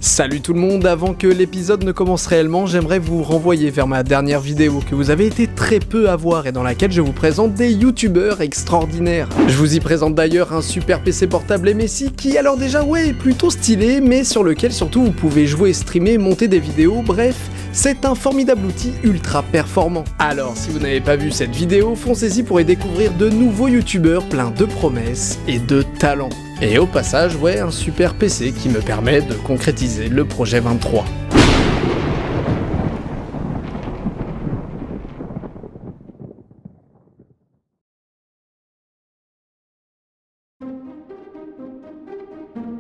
Salut tout le monde, avant que l'épisode ne commence réellement, j'aimerais vous renvoyer vers ma dernière vidéo que vous avez été très peu à voir et dans laquelle je vous présente des youtubeurs extraordinaires. Je vous y présente d'ailleurs un super PC portable MSI qui alors déjà est plutôt stylé, mais sur lequel surtout vous pouvez jouer, streamer, monter des vidéos, bref, c'est un formidable outil ultra performant. Alors si vous n'avez pas vu cette vidéo, foncez-y pour y découvrir de nouveaux youtubeurs pleins de promesses et de talent. Et au passage, un super PC qui me permet de concrétiser le projet 23.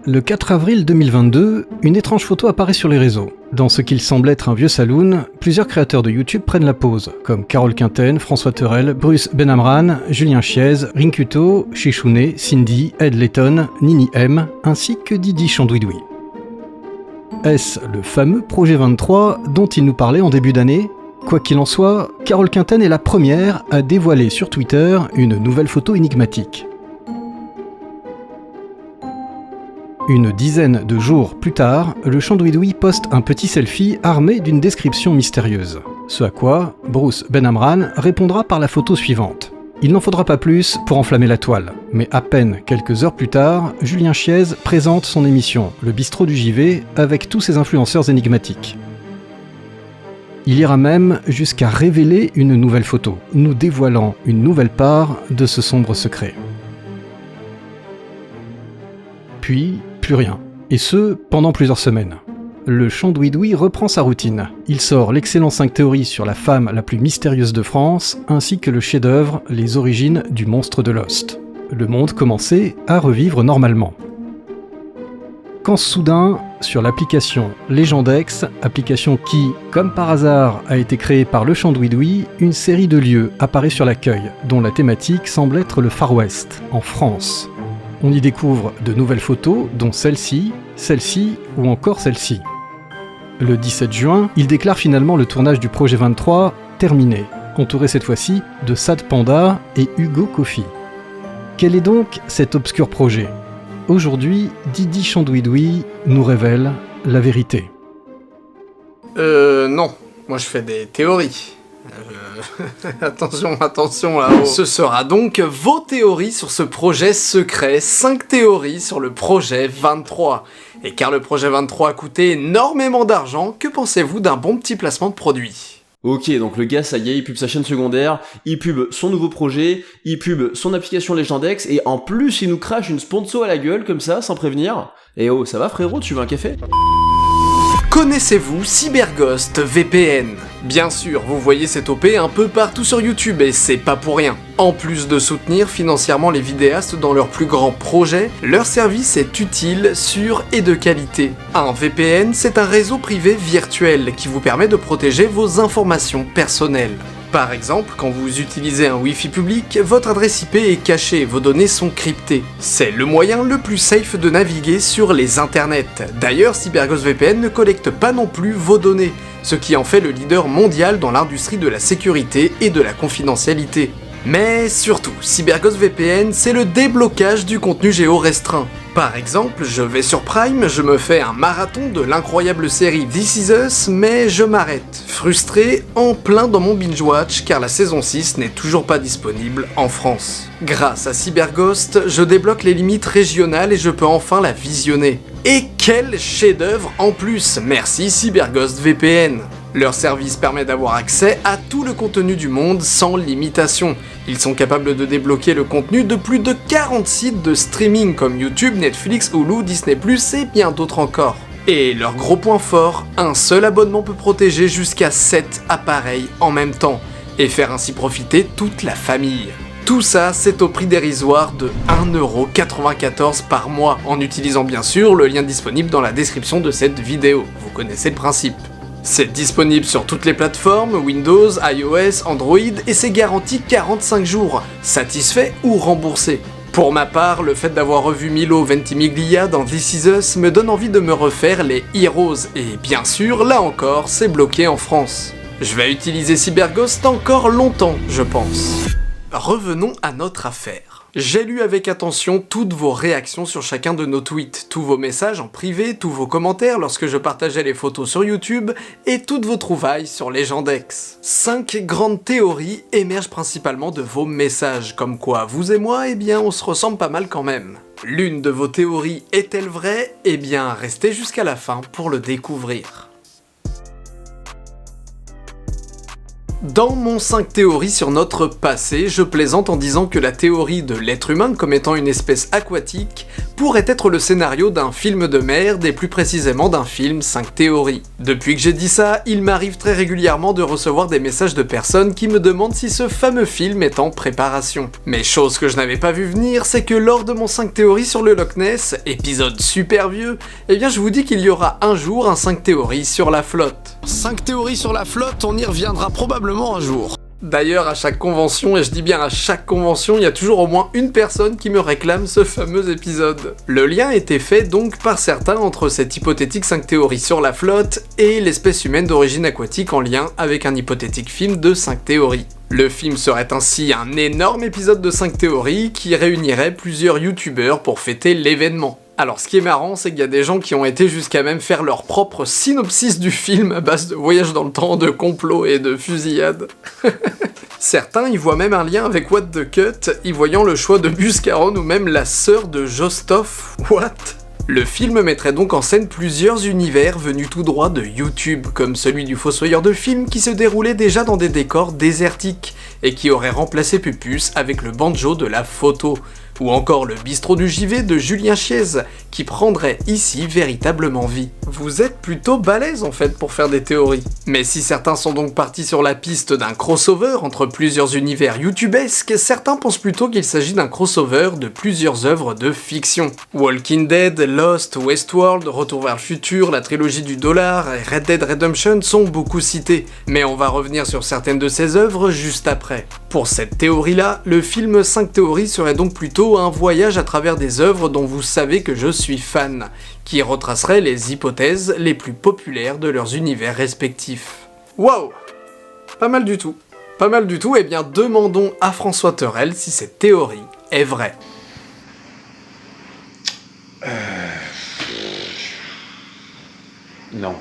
Le 4 avril 2022, une étrange photo apparaît sur les réseaux. Dans ce qu'il semble être un vieux saloon, plusieurs créateurs de YouTube prennent la pose, comme Carole Quinten, François Terrel, Bruce Benamran, Julien Chiez, Rinkuto, Chichounet, Cindy, Ed Layton, Nini M, ainsi que Didi Chandouidoui. Est-ce le fameux projet 23 dont il nous parlait en début d'année ? Quoi qu'il en soit, Carole Quinten est la première à dévoiler sur Twitter une nouvelle photo énigmatique. Une dizaine de jours plus tard, le Chandouidoui poste un petit selfie armé d'une description mystérieuse. Ce à quoi Bruce Benamran répondra par la photo suivante. Il n'en faudra pas plus pour enflammer la toile, mais à peine quelques heures plus tard, Julien Chiez présente son émission, Le Bistrot du JV, avec tous ses influenceurs énigmatiques. Il ira même jusqu'à révéler une nouvelle photo, nous dévoilant une nouvelle part de ce sombre secret. Puis, plus rien. Et ce, pendant plusieurs semaines. Le Chandouidoui reprend sa routine. Il sort l'excellent 5 théories sur la femme la plus mystérieuse de France, ainsi que le chef-d'œuvre Les origines du monstre de Lost. Le monde commençait à revivre normalement. Quand soudain, sur l'application Legendex, application qui, comme par hasard, a été créée par le Chandouidoui, une série de lieux apparaît sur l'accueil, dont la thématique semble être le Far West, en France. On y découvre de nouvelles photos, dont celle-ci ou encore celle-ci. Le 17 juin, il déclare finalement le tournage du projet 23 terminé, entouré cette fois-ci de Sad Panda et Hugo Kofi. Quel est donc cet obscur projet ? Aujourd'hui, Didi Chandouidoui nous révèle la vérité. Non, moi je fais des théories. Attention là-haut. Ce sera donc vos théories sur ce projet secret, 5 théories sur le projet 23. Et car le projet 23 a coûté énormément d'argent, que pensez-vous d'un bon petit placement de produit ? Ok, donc le gars, ça y est, il pub sa chaîne secondaire, il pub son nouveau projet, il pub son application Legendex, et en plus, il nous crache une sponsor à la gueule, comme ça, sans prévenir. Et oh, ça va frérot, tu veux un café ? Connaissez-vous CyberGhost VPN ? Bien sûr, vous voyez cette OP un peu partout sur YouTube et c'est pas pour rien. En plus de soutenir financièrement les vidéastes dans leurs plus grands projets, leur service est utile, sûr et de qualité. Un VPN, c'est un réseau privé virtuel qui vous permet de protéger vos informations personnelles. Par exemple, quand vous utilisez un Wi-Fi public, votre adresse IP est cachée, vos données sont cryptées. C'est le moyen le plus safe de naviguer sur les internets. D'ailleurs, CyberGhost VPN ne collecte pas non plus vos données, ce qui en fait le leader mondial dans l'industrie de la sécurité et de la confidentialité. Mais surtout, CyberGhost VPN, c'est le déblocage du contenu géo-restreint. Par exemple, je vais sur Prime, je me fais un marathon de l'incroyable série This Is Us, mais je m'arrête, frustré, en plein dans mon binge-watch, car la saison 6 n'est toujours pas disponible en France. Grâce à CyberGhost, je débloque les limites régionales et je peux enfin la visionner. Et quel chef-d'œuvre en plus, merci CyberGhost VPN. Leur service permet d'avoir accès à tout le contenu du monde sans limitation. Ils sont capables de débloquer le contenu de plus de 40 sites de streaming comme YouTube, Netflix, Hulu, Disney+, et bien d'autres encore. Et leur gros point fort, un seul abonnement peut protéger jusqu'à 7 appareils en même temps, et faire ainsi profiter toute la famille. Tout ça, c'est au prix dérisoire de 1,94€ par mois, en utilisant bien sûr le lien disponible dans la description de cette vidéo. Vous connaissez le principe. C'est disponible sur toutes les plateformes, Windows, iOS, Android, et c'est garanti 45 jours, satisfait ou remboursé. Pour ma part, le fait d'avoir revu Milo Ventimiglia dans This Is Us me donne envie de me refaire les Heroes, et bien sûr, là encore, c'est bloqué en France. Je vais utiliser CyberGhost encore longtemps, je pense. Revenons à notre affaire. J'ai lu avec attention toutes vos réactions sur chacun de nos tweets, tous vos messages en privé, tous vos commentaires lorsque je partageais les photos sur YouTube, et toutes vos trouvailles sur Legendex. 5 grandes théories émergent principalement de vos messages, comme quoi vous et moi, eh bien on se ressemble pas mal quand même. L'une de vos théories est-elle vraie? Eh bien restez jusqu'à la fin pour le découvrir. Dans mon 5 théories sur notre passé, je plaisante en disant que la théorie de l'être humain comme étant une espèce aquatique pourrait être le scénario d'un film de merde et plus précisément d'un film 5 théories. Depuis que j'ai dit ça, il m'arrive très régulièrement de recevoir des messages de personnes qui me demandent si ce fameux film est en préparation. Mais chose que je n'avais pas vu venir, c'est que lors de mon 5 théories sur le Loch Ness, épisode super vieux, eh bien je vous dis qu'il y aura un jour un 5 théories sur la flotte. 5 théories sur la flotte, on y reviendra probablement un jour. D'ailleurs, à chaque convention, et je dis bien à chaque convention, il y a toujours au moins une personne qui me réclame ce fameux épisode. Le lien était fait donc par certains entre cette hypothétique 5 théories sur la flotte et l'espèce humaine d'origine aquatique en lien avec un hypothétique film de 5 théories. Le film serait ainsi un énorme épisode de 5 théories qui réunirait plusieurs youtubeurs pour fêter l'événement. Alors ce qui est marrant, c'est qu'il y a des gens qui ont été jusqu'à même faire leur propre synopsis du film à base de voyage dans le temps, de complots et de fusillades. Certains y voient même un lien avec What the Cut, y voyant le choix de Buscaron ou même la sœur de Jostoff. What? Le film mettrait donc en scène plusieurs univers venus tout droit de YouTube, comme celui du Fossoyeur de film qui se déroulait déjà dans des décors désertiques, et qui aurait remplacé Pupus avec le banjo de la photo, ou encore le bistrot du JV de Julien Chiez, qui prendrait ici véritablement vie. Vous êtes plutôt balèze en fait pour faire des théories. Mais si certains sont donc partis sur la piste d'un crossover entre plusieurs univers youtubesques, certains pensent plutôt qu'il s'agit d'un crossover de plusieurs œuvres de fiction. Walking Dead, Lost, Westworld, Retour vers le futur, la trilogie du dollar et Red Dead Redemption sont beaucoup cités, mais on va revenir sur certaines de ces œuvres juste après. Pour cette théorie-là, le film 5 théories serait donc plutôt un voyage à travers des œuvres dont vous savez que je suis fan, qui retracerait les hypothèses les plus populaires de leurs univers respectifs. Wow! Pas mal du tout. Pas mal du tout, eh bien demandons à François Thorel si cette théorie est vraie. Non.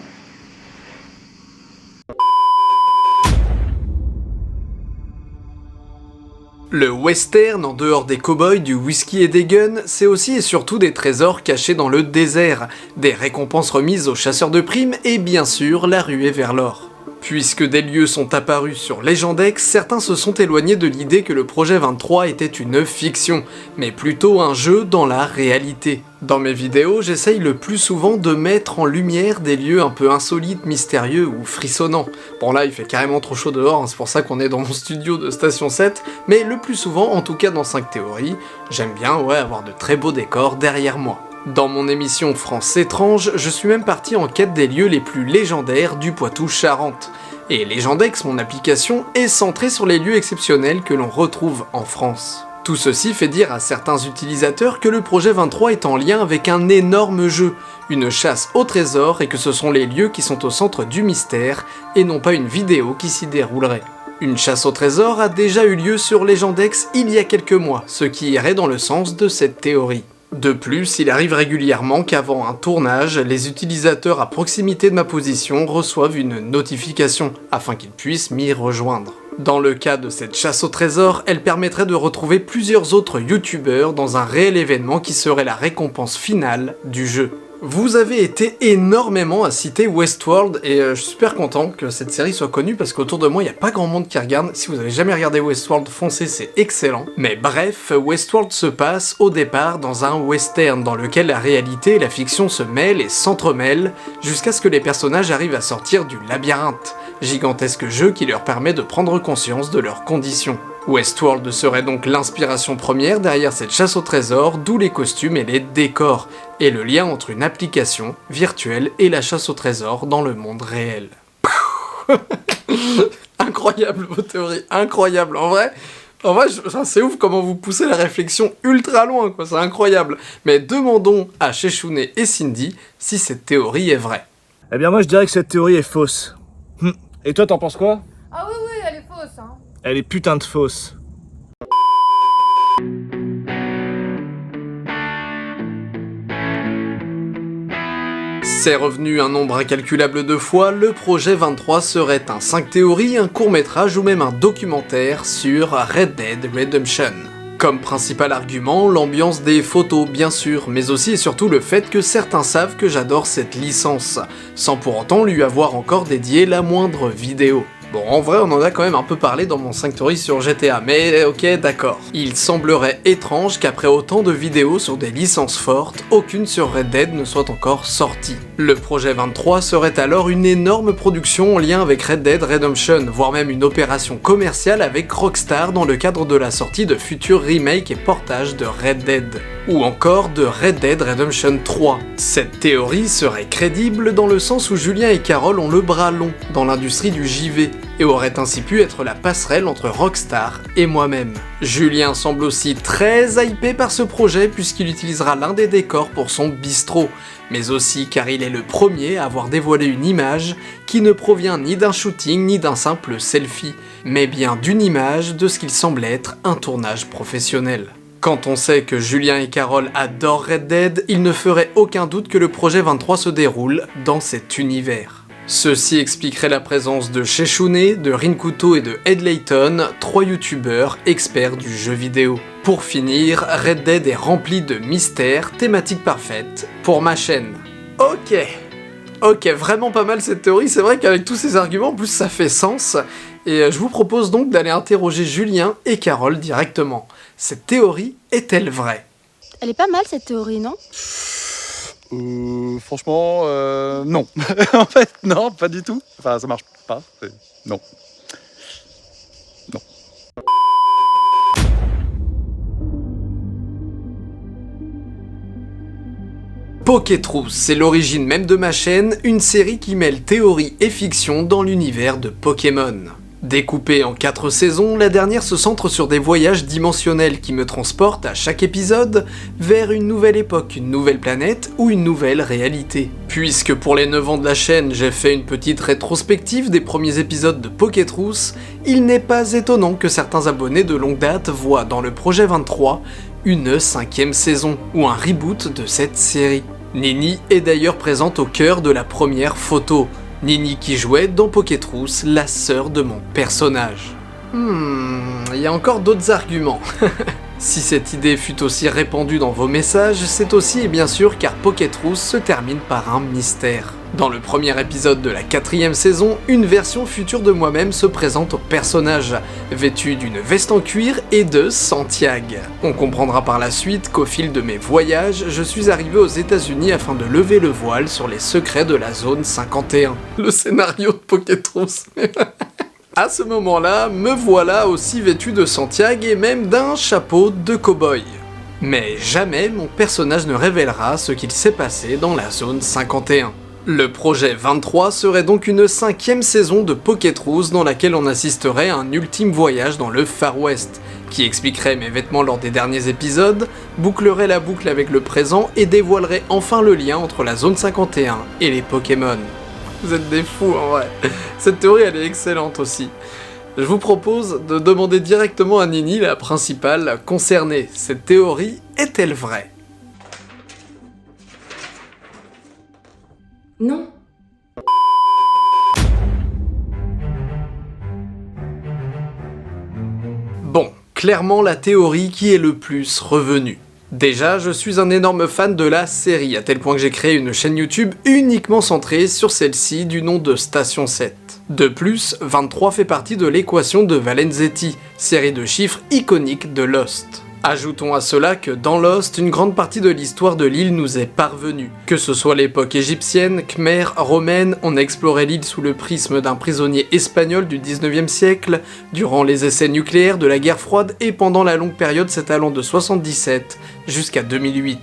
Le western, en dehors des cow-boys, du whisky et des guns, c'est aussi et surtout des trésors cachés dans le désert, des récompenses remises aux chasseurs de primes et bien sûr la ruée vers l'or. Puisque des lieux sont apparus sur Legendex, certains se sont éloignés de l'idée que le projet 23 était une fiction, mais plutôt un jeu dans la réalité. Dans mes vidéos, j'essaye le plus souvent de mettre en lumière des lieux un peu insolites, mystérieux ou frissonnants. Bon là, il fait carrément trop chaud dehors, hein, c'est pour ça qu'on est dans mon studio de Station 7, mais le plus souvent, en tout cas dans 5 théories, j'aime bien avoir de très beaux décors derrière moi. Dans mon émission France étrange, je suis même parti en quête des lieux les plus légendaires du Poitou-Charentes. Et Legendex, mon application, est centrée sur les lieux exceptionnels que l'on retrouve en France. Tout ceci fait dire à certains utilisateurs que le projet 23 est en lien avec un énorme jeu, une chasse au trésor et que ce sont les lieux qui sont au centre du mystère et non pas une vidéo qui s'y déroulerait. Une chasse au trésor a déjà eu lieu sur Legendex il y a quelques mois, ce qui irait dans le sens de cette théorie. De plus, il arrive régulièrement qu'avant un tournage, les utilisateurs à proximité de ma position reçoivent une notification, afin qu'ils puissent m'y rejoindre. Dans le cas de cette chasse au trésor, elle permettrait de retrouver plusieurs autres youtubeurs dans un réel événement qui serait la récompense finale du jeu. Vous avez été énormément à citer Westworld et je suis super content que cette série soit connue parce qu'autour de moi il n'y a pas grand monde qui regarde. Si vous avez jamais regardé Westworld, foncez, c'est excellent. Mais bref, Westworld se passe au départ dans un western dans lequel la réalité et la fiction se mêlent et s'entremêlent jusqu'à ce que les personnages arrivent à sortir du labyrinthe, gigantesque jeu qui leur permet de prendre conscience de leurs conditions. Westworld serait donc l'inspiration première derrière cette chasse au trésor, d'où les costumes et les décors, et le lien entre une application virtuelle et la chasse au trésor dans le monde réel. Incroyable vos théories, incroyable. En vrai, c'est ouf comment vous poussez la réflexion ultra loin, quoi, c'est incroyable. Mais demandons à Chechounet et Cindy si cette théorie est vraie. Eh bien moi je dirais que cette théorie est fausse. Et toi t'en penses quoi? Ah oui, elle est fausse, hein. Elle est putain de fausse. C'est revenu un nombre incalculable de fois, le projet 23 serait un 5 théories, un court-métrage ou même un documentaire sur Red Dead Redemption. Comme principal argument, l'ambiance des photos bien sûr, mais aussi et surtout le fait que certains savent que j'adore cette licence, sans pour autant lui avoir encore dédié la moindre vidéo. Bon, en vrai, on en a quand même un peu parlé dans mon 5 Theories sur GTA, mais ok, d'accord. Il semblerait étrange qu'après autant de vidéos sur des licences fortes, aucune sur Red Dead ne soit encore sortie. Le projet 23 serait alors une énorme production en lien avec Red Dead Redemption, voire même une opération commerciale avec Rockstar dans le cadre de la sortie de futurs remakes et portages de Red Dead. Ou encore de Red Dead Redemption 3. Cette théorie serait crédible dans le sens où Julien et Carole ont le bras long dans l'industrie du JV, et aurait ainsi pu être la passerelle entre Rockstar et moi-même. Julien semble aussi très hypé par ce projet puisqu'il utilisera l'un des décors pour son bistrot, mais aussi car il est le premier à avoir dévoilé une image qui ne provient ni d'un shooting ni d'un simple selfie, mais bien d'une image de ce qu'il semble être un tournage professionnel. Quand on sait que Julien et Carole adorent Red Dead, il ne ferait aucun doute que le projet 23 se déroule dans cet univers. Ceci expliquerait la présence de Sheshune, de Rinkuto et de Ed Layton, 3 youtubeurs experts du jeu vidéo. Pour finir, Red Dead est rempli de mystères, thématique parfaite pour ma chaîne. Ok, vraiment pas mal cette théorie, c'est vrai qu'avec tous ces arguments, en plus ça fait sens, et je vous propose donc d'aller interroger Julien et Carole directement. Cette théorie est-elle vraie ? Elle est pas mal cette théorie, non ? Franchement, non. En fait, non, pas du tout. Enfin, ça marche pas. Non. Non. Pokétrousse, c'est l'origine même de ma chaîne, une série qui mêle théorie et fiction dans l'univers de Pokémon. Découpée en 4 saisons, la dernière se centre sur des voyages dimensionnels qui me transportent à chaque épisode vers une nouvelle époque, une nouvelle planète ou une nouvelle réalité. Puisque pour les 9 ans de la chaîne, j'ai fait une petite rétrospective des premiers épisodes de Pokétrousse, il n'est pas étonnant que certains abonnés de longue date voient dans le projet 23 une 5e saison ou un reboot de cette série. Nini est d'ailleurs présente au cœur de la première photo. Nini qui jouait dans Pokétrousse, la sœur de mon personnage. Il y a encore d'autres arguments. Si cette idée fut aussi répandue dans vos messages, c'est aussi et bien sûr car Pokétrousse se termine par un mystère. Dans le premier épisode de la 4e saison, une version future de moi-même se présente au personnage, vêtu d'une veste en cuir et de Santiago. On comprendra par la suite qu'au fil de mes voyages, je suis arrivé aux États-Unis afin de lever le voile sur les secrets de la zone 51. Le scénario de Pokétrousse. À ce moment-là, me voilà aussi vêtu de Santiago et même d'un chapeau de cow-boy. Mais jamais mon personnage ne révélera ce qu'il s'est passé dans la zone 51. Le projet 23 serait donc une 5e saison de Pokétrousse dans laquelle on assisterait à un ultime voyage dans le Far West, qui expliquerait mes vêtements lors des derniers épisodes, bouclerait la boucle avec le présent et dévoilerait enfin le lien entre la zone 51 et les Pokémon. Vous êtes des fous en vrai. Cette théorie elle est excellente aussi. Je vous propose de demander directement à Nini, la principale concernée. Cette théorie est-elle vraie ? Non. Bon, clairement la théorie qui est le plus revenue. Déjà, je suis un énorme fan de la série, à tel point que j'ai créé une chaîne YouTube uniquement centrée sur celle-ci du nom de Station 7. De plus, 23 fait partie de l'équation de Valenzetti, série de chiffres iconique de Lost. Ajoutons à cela que dans Lost, une grande partie de l'histoire de l'île nous est parvenue. Que ce soit l'époque égyptienne, khmer, romaine, on a exploré l'île sous le prisme d'un prisonnier espagnol du 19e siècle, durant les essais nucléaires de la guerre froide et pendant la longue période s'étalant de 77 jusqu'à 2008.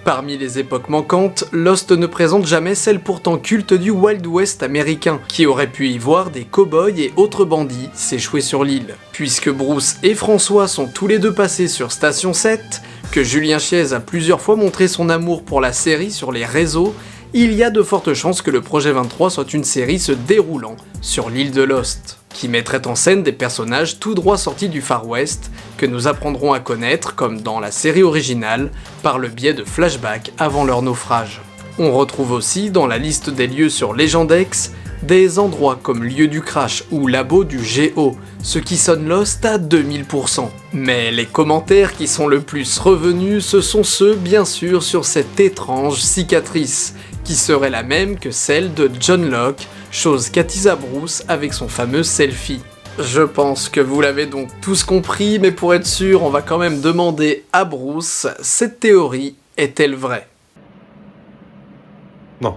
Parmi les époques manquantes, Lost ne présente jamais celle pourtant culte du Wild West américain, qui aurait pu y voir des cow-boys et autres bandits s'échouer sur l'île. Puisque Bruce et François sont tous les deux passés sur Station 7, que Julien Chiez a plusieurs fois montré son amour pour la série sur les réseaux, il y a de fortes chances que le projet 23 soit une série se déroulant sur l'île de Lost, qui mettrait en scène des personnages tout droit sortis du Far West, que nous apprendrons à connaître, comme dans la série originale, par le biais de flashbacks avant leur naufrage. On retrouve aussi dans la liste des lieux sur Legendex des endroits comme lieu du crash ou labo du GO, ce qui sonne Lost à 2000%. Mais les commentaires qui sont le plus revenus, ce sont ceux bien sûr sur cette étrange cicatrice, qui serait la même que celle de John Locke, chose qu'attisa Bruce avec son fameux selfie. Je pense que vous l'avez donc tous compris, mais pour être sûr, on va quand même demander à Bruce, cette théorie est-elle vraie ? Non.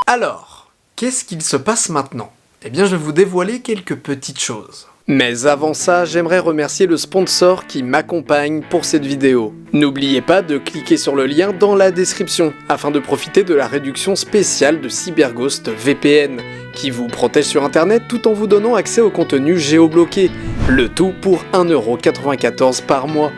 Alors, qu'est-ce qu'il se passe maintenant ? Eh bien, je vais vous dévoiler quelques petites choses. Mais avant ça, j'aimerais remercier le sponsor qui m'accompagne pour cette vidéo. N'oubliez pas de cliquer sur le lien dans la description, afin de profiter de la réduction spéciale de CyberGhost VPN, qui vous protège sur internet tout en vous donnant accès au contenu géobloqué, le tout pour 1,94€ par mois.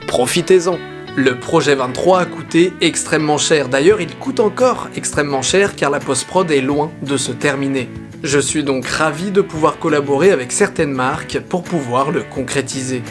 Profitez-en. Le projet 23 a coûté extrêmement cher, d'ailleurs il coûte encore extrêmement cher car la post-prod est loin de se terminer. Je suis donc ravi de pouvoir collaborer avec certaines marques pour pouvoir le concrétiser.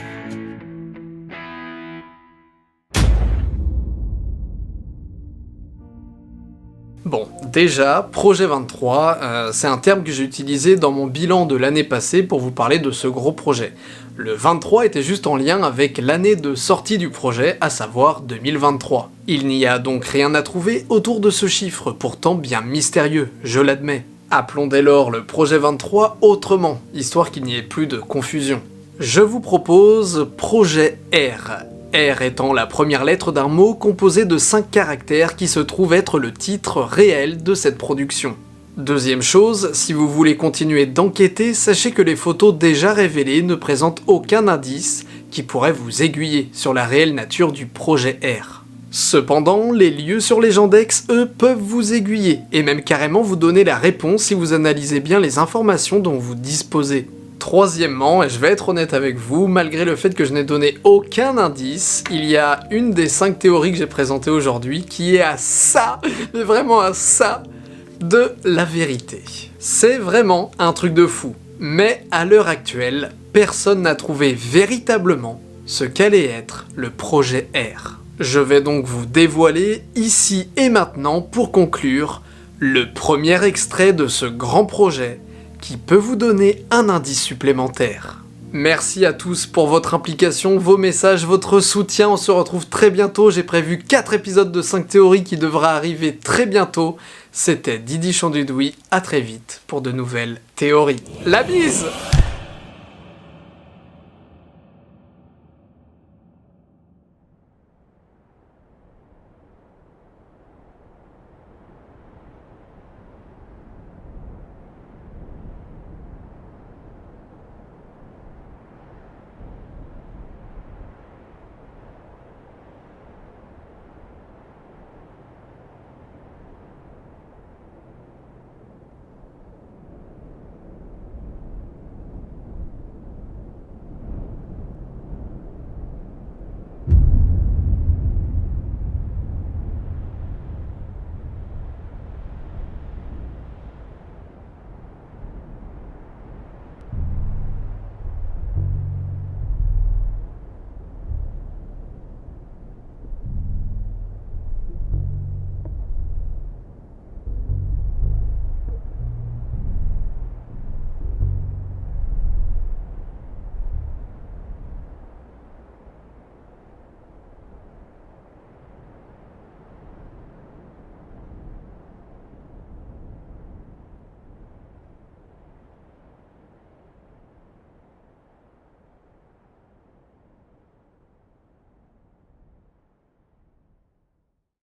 Bon, déjà, projet 23, c'est un terme que j'ai utilisé dans mon bilan de l'année passée pour vous parler de ce gros projet. Le 23 était juste en lien avec l'année de sortie du projet, à savoir 2023. Il n'y a donc rien à trouver autour de ce chiffre, pourtant bien mystérieux, je l'admets. Appelons dès lors le projet 23 autrement, histoire qu'il n'y ait plus de confusion. Je vous propose projet R. R étant la première lettre d'un mot composé de 5 caractères qui se trouve être le titre réel de cette production. Deuxième chose, si vous voulez continuer d'enquêter, sachez que les photos déjà révélées ne présentent aucun indice qui pourrait vous aiguiller sur la réelle nature du projet R. Cependant, les lieux sur Legendex, eux, peuvent vous aiguiller, et même carrément vous donner la réponse si vous analysez bien les informations dont vous disposez. Troisièmement, et je vais être honnête avec vous, malgré le fait que je n'ai donné aucun indice, il y a une des 5 théories que j'ai présentées aujourd'hui qui est à ça, mais vraiment à ça, de la vérité. C'est vraiment un truc de fou, mais à l'heure actuelle, personne n'a trouvé véritablement ce qu'allait être le projet R. Je vais donc vous dévoiler, ici et maintenant, pour conclure, le premier extrait de ce grand projet qui peut vous donner un indice supplémentaire. Merci à tous pour votre implication, vos messages, votre soutien, on se retrouve très bientôt, j'ai prévu 4 épisodes de 5 théories qui devra arriver très bientôt. C'était Didi Chandudouis, à très vite pour de nouvelles théories. La bise!